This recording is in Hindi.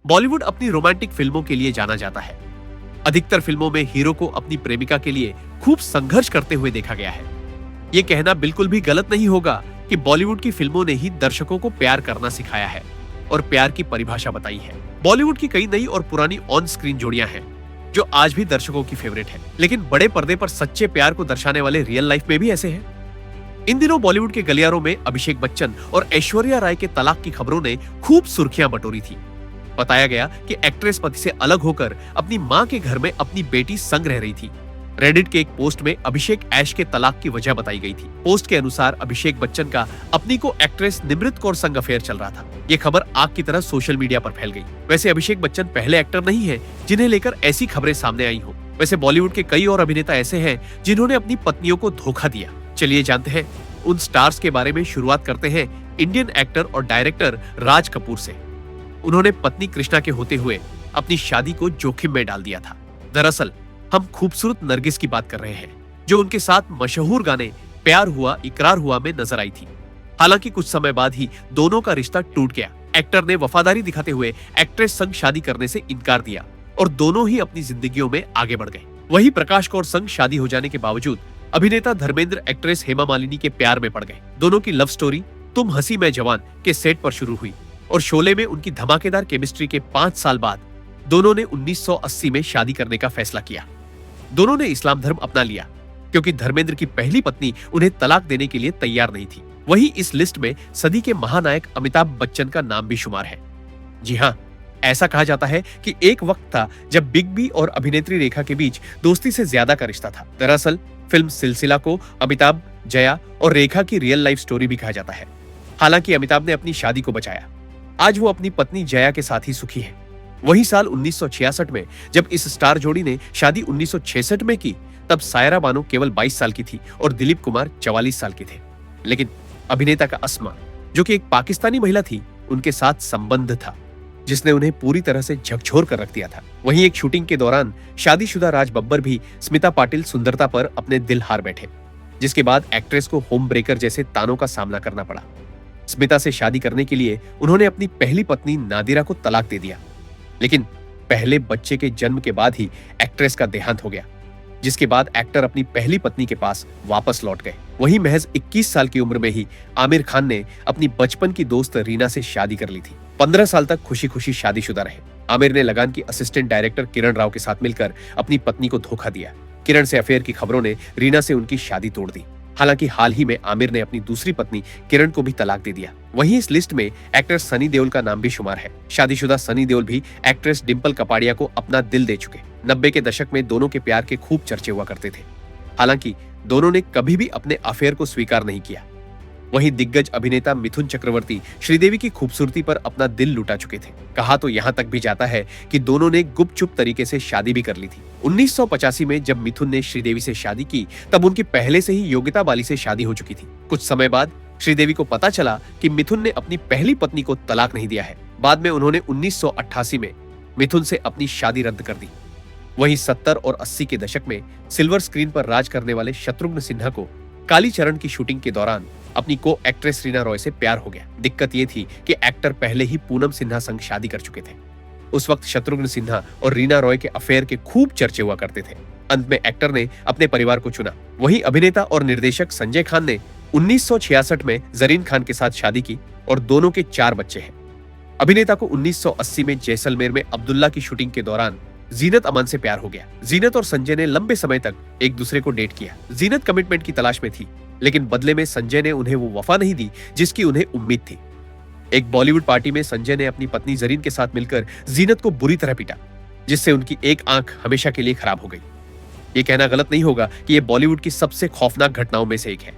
बॉलीवुड अपनी रोमांटिक फिल्मों के लिए जाना जाता है। अधिकतर फिल्मों में हीरो को अपनी प्रेमिका के लिए खूब संघर्ष करते हुए देखा गया है। ये कहना बिल्कुल भी गलत नहीं होगा कि बॉलीवुड की फिल्मों ने ही दर्शकों को प्यार करना सिखाया है और प्यार की परिभाषा बताई है। बॉलीवुड की कई नई और पुरानी ऑन स्क्रीन जोड़ियां हैं जो आज भी दर्शकों की फेवरेट है, लेकिन बड़े पर्दे पर सच्चे प्यार को दर्शाने वाले रियल लाइफ में भी ऐसे हैं। इन दिनों बॉलीवुड के गलियारों में अभिषेक बच्चन और ऐश्वर्या राय के तलाक की खबरों ने खूब सुर्खियां बटोरी थी। बताया गया कि एक्ट्रेस पति से अलग होकर अपनी मां के घर में अपनी बेटी संग रह रही थी। रेडिट के एक पोस्ट में अभिषेक ऐश के तलाक की वजह बताई गई थी। पोस्ट के अनुसार अभिषेक बच्चन का अपनी को एक्ट्रेस निमृत कौर संग अफेयर चल रहा था। ये खबर आग की तरह सोशल मीडिया पर फैल गई। वैसे अभिषेक बच्चन पहले एक्टर नहीं है जिन्हें लेकर ऐसी खबरें सामने आई हो। वैसे बॉलीवुड के कई और अभिनेता ऐसे हैं जिन्होंने अपनी पत्नियों को धोखा दिया। चलिए जानते हैं उन स्टार्स के बारे में। शुरुआत करते हैं इंडियन एक्टर और डायरेक्टर राज कपूर से। उन्होंने पत्नी कृष्णा के होते हुए अपनी शादी को जोखिम में डाल दिया था। दरअसल हम खूबसूरत नरगिस की बात कर रहे हैं, जो उनके साथ मशहूर गाने प्यार हुआ इकरार हुआ में नजर आई थी। हालांकि कुछ समय बाद ही दोनों का रिश्ता टूट गया। एक्टर ने वफादारी दिखाते हुए एक्ट्रेस संग शादी करने से इनकार दिया और दोनों ही अपनी जिंदगियों में आगे बढ़ गए। वहीं प्रकाश कौर संग शादी हो जाने के बावजूद अभिनेता धर्मेंद्र एक्ट्रेस हेमा मालिनी के प्यार में पड़ गए। दोनों की लव स्टोरी तुम हंसी मैं जवान के सेट पर शुरू हुई और शोले में उनकी धमाकेदार केमिस्ट्री के 5 साल बाद दोनों ने 1980 में शादी करने का फैसला किया। दोनों ने इस्लाम धर्म अपना लिया क्योंकि धर्मेंद्र की पहली पत्नी उन्हें तलाक देने के लिए तैयार नहीं थी। वहीं इस लिस्ट में सदी के महानायक अमिताभ बच्चन का नाम भी शुमार है। जी हाँ, ऐसा कहा जाता है कि एक वक्त था जब बिग बी और अभिनेत्री रेखा के बीच दोस्ती से ज्यादा का रिश्ता था। दरअसल फिल्म सिलसिला को अमिताभ, जया और रेखा की रियल लाइफ स्टोरी भी कहा जाता है। हालांकि अमिताभ ने अपनी शादी को बचाया। आज वो अपनी पत्नी जया के साथ ही सुखी है। वही साल 1966 में जब इस स्टार जोड़ी ने शादी 1966 में की, तब सायरा बानो केवल 22 साल की थी और दिलीप कुमार 44 साल के थे। लेकिन अभिनेता का अस्मा, जो कि एक पाकिस्तानी महिला थी, उनके साथ संबंध था जिसने उन्हें पूरी तरह से झकझोर कर रख दिया था। वहीं एक शूटिंग के दौरान शादीशुदा राज बब्बर भी स्मिता पाटिल सुंदरता पर अपने दिल हार बैठे, जिसके बाद एक्ट्रेस को होम ब्रेकर जैसे तानों का सामना करना पड़ा। स्मिता से शादी करने के लिए उन्होंने अपनी पहली पत्नी नादिरा को तलाक दे दिया, लेकिन पहले बच्चे के जन्म के बाद ही एक्ट्रेस का देहांत हो गया, जिसके बाद एक्टर अपनी पहली पत्नी के पास वापस लौट गए। वहीं महज 21 साल की उम्र में ही आमिर खान ने अपनी बचपन की दोस्त रीना से शादी कर ली थी। 15 साल तक खुशी खुशी शादीशुदा रहे। आमिर ने लगान की असिस्टेंट डायरेक्टर किरण राव के साथ मिलकर अपनी पत्नी को धोखा दिया। किरण से अफेयर की खबरों ने रीना से उनकी शादी तोड़ दी। हालांकि हाल ही में आमिर ने अपनी दूसरी पत्नी किरण को भी तलाक दे दिया। वहीं इस लिस्ट में एक्टर सनी देओल का नाम भी शुमार है। शादीशुदा सनी देओल भी एक्ट्रेस डिंपल कपाड़िया को अपना दिल दे चुके। 90 के दशक में दोनों के प्यार के खूब चर्चे हुआ करते थे। हालांकि दोनों ने कभी भी अपने अफेयर को स्वीकार नहीं किया। वहीं दिग्गज अभिनेता मिथुन चक्रवर्ती श्रीदेवी की खूबसूरती पर अपना दिल लुटा चुके थे। कहा तो यहाँ तक भी जाता है कि दोनों ने गुपचुप तरीके से शादी भी कर ली थी। 1985 में जब मिथुन ने श्रीदेवी से शादी की, तब उनकी पहले से ही योगिता बाली से शादी हो चुकी थी। कुछ समय बाद श्रीदेवी को पता चला कि मिथुन ने अपनी पहली पत्नी को तलाक नहीं दिया है। बाद में उन्होंने 1988 में मिथुन से अपनी शादी रद्द कर दी। वहीं 70 और 80 के दशक में सिल्वर स्क्रीन पर राज करने वाले शत्रुघ्न सिन्हा को कालीचरण की शूटिंग के दौरान अपनी को एक्ट्रेस रीना रॉय से प्यार हो गया। दिक्कत ये थी कि एक्टर पहले ही पूनम सिन्हा संग शादी कर चुके थे। उस वक्त शत्रुघ्न सिन्हा और रीना रॉय के अफेयर के खूब चर्चे हुआ करते थे। अंत में एक्टर ने अपने परिवार को चुना। वहीं अभिनेता और निर्देशक संजय खान ने 1966 में जरीन खान के साथ शादी की और दोनों के 4 बच्चे हैं। अभिनेता को 1980 में जैसलमेर में अब्दुल्ला की शूटिंग के दौरान जीनत अमन से प्यार हो गया। जीनत और संजय ने लंबे समय तक एक दूसरे को डेट किया। जीनत कमिटमेंट की तलाश में थी, लेकिन बदले में संजय ने उन्हें वो वफा नहीं दी जिसकी उन्हें उम्मीद थी। एक बॉलीवुड पार्टी में संजय ने अपनी पत्नी जरीन के साथ मिलकर जीनत को बुरी तरह पीटा, जिससे उनकी एक आंख हमेशा के लिए खराब हो गई। ये कहना गलत नहीं होगा कि ये बॉलीवुड की सबसे खौफनाक घटनाओं में से एक है।